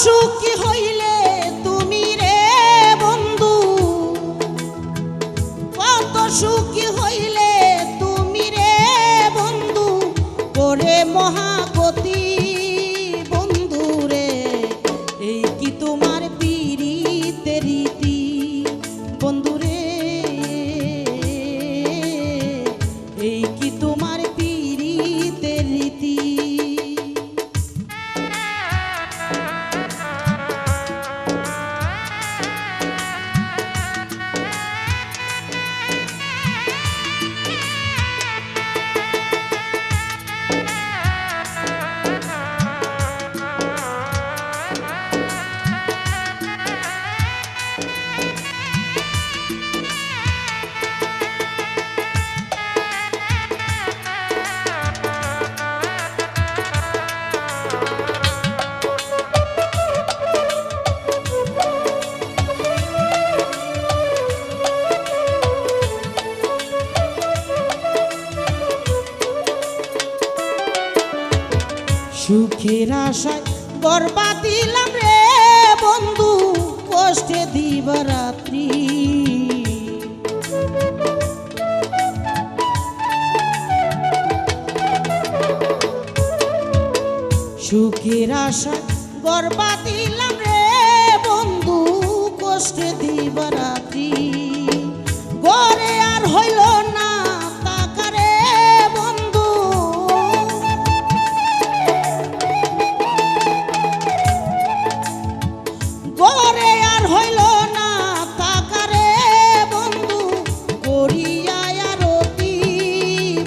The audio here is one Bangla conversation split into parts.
সুখী হইলে তুমি রে বন্ধু, কত সুখী হইলে তুমি রে বন্ধু, করে মহাগতি বন্ধু রে। এই কি তোমার পীড়িতের রীতি বন্ধু রে, এই কি তোমার পীড়িতের রীতি। সুখের আশায় বরবাদ দিলাম রে বন্ধু, কষ্টে দিবারাত্রি। সুখের আশায় বরবাদ দিলাম রে বন্ধু, কষ্টে দিবারাত্রি। গরে আর হইল না তাকারে বন্ধু, গরে আর হইল না তাকারে বন্ধু, করিয়া আরতি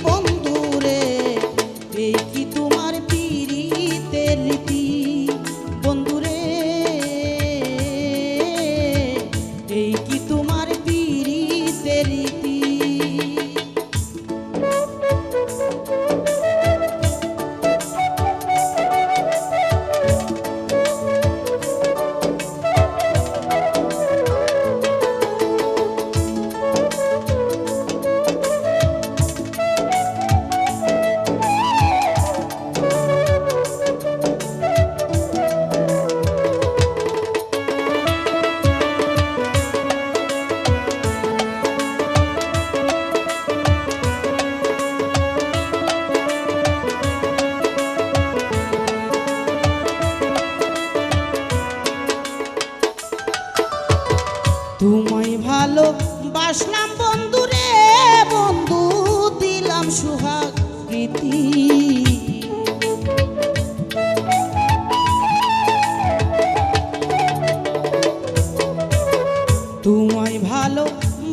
বন্ধু রে। এই কি তোমার পীড়িতের রীতি বন্ধু রে, এই কি তোমার পীড়িতের রীতি। তোমায় ভালো বাসলাম বন্ধু রে বন্ধু, দিলাম সুহাগ প্রীতি। তোমায় ভালো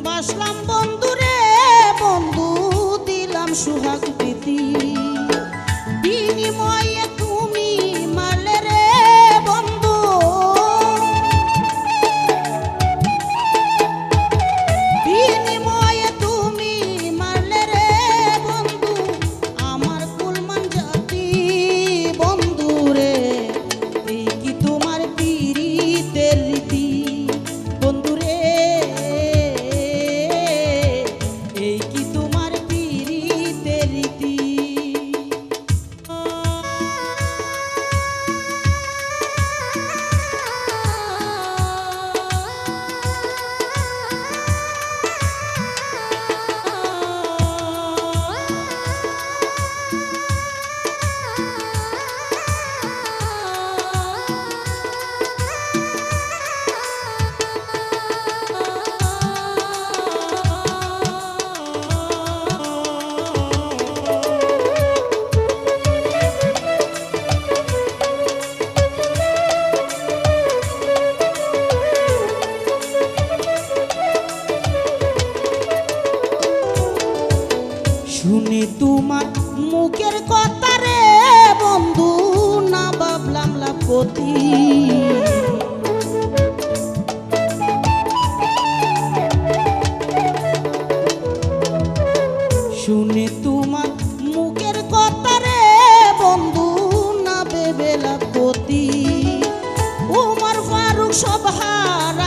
বাসলাম বন্ধু রে বন্ধু, দিলাম সুহাগ প্রীতি। বিনিময়ে তুমি মারলে রে বন্ধু, বিনিময়ে তুমি মারলে রে বন্ধু, আমার কুলমান জাতি বন্ধু রে। এই কি তোমার পীড়িতের রীতি বন্ধু রে, এই কি তোমার পীড়িতের রীতি। শুনে তোমার মুখের কথা রে বন্ধু, না ভাবলাম লাভপতি। শুনে তোমার মুখের কথা রে বন্ধু, না ভেবে লাভপতি। উমর ফারুক সব হারা